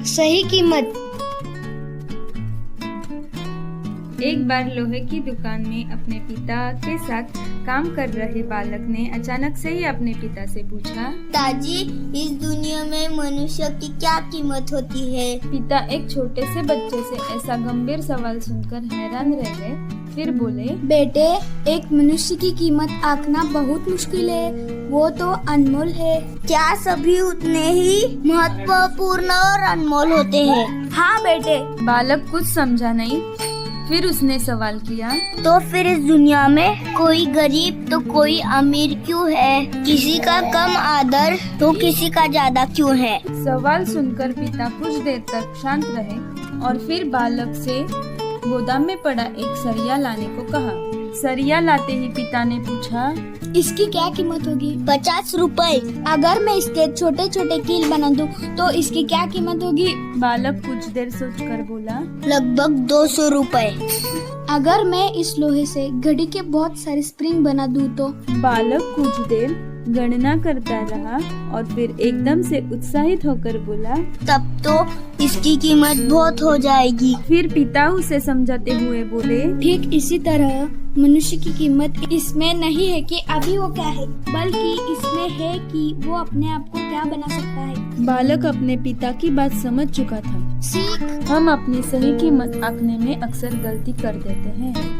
सही कीमत। एक बार लोहे की दुकान में अपने पिता के साथ काम कर रहे बालक ने अचानक से ही अपने पिता से पूछा, पिताजी, इस दुनिया में मनुष्य की क्या कीमत होती है? पिता एक छोटे से बच्चे से ऐसा गंभीर सवाल सुनकर हैरान रह गए। फिर बोले, बेटे, एक मनुष्य की कीमत आंकना बहुत मुश्किल है, वो तो अनमोल है। क्या सभी उतने ही महत्वपूर्ण और अनमोल होते हैं? हाँ बेटे। बालक कुछ समझा नहीं। फिर उसने सवाल किया, तो फिर इस दुनिया में कोई गरीब तो कोई अमीर क्यों है? किसी का कम आदर तो किसी का ज्यादा क्यों है? सवाल सुनकर पिता कुछ देर तक शांत रहे और फिर बालक से गोदाम में पड़ा एक सरिया लाने को कहा। सरिया लाते ही पिता ने पूछा, इसकी क्या कीमत होगी? 50 रुपए। अगर मैं इसके छोटे छोटे कील बना दूं तो इसकी क्या कीमत होगी? बालक कुछ देर सोचकर बोला, लगभग 200 रुपए। अगर मैं इस लोहे से घड़ी के बहुत सारे स्प्रिंग बना दूं तो? बालक कुछ देर गणना करता रहा और फिर एकदम से उत्साहित होकर बोला, तब तो इसकी कीमत बहुत हो जाएगी। फिर पिता उसे समझाते हुए बोले, ठीक इसी तरह मनुष्य की कीमत इसमें नहीं है कि अभी वो क्या है, बल्कि इसमें है कि वो अपने आप को क्या बना सकता है। बालक अपने पिता की बात समझ चुका था। सीख। हम अपनी सही कीमत आंकने में अक्सर गलती कर देते हैं।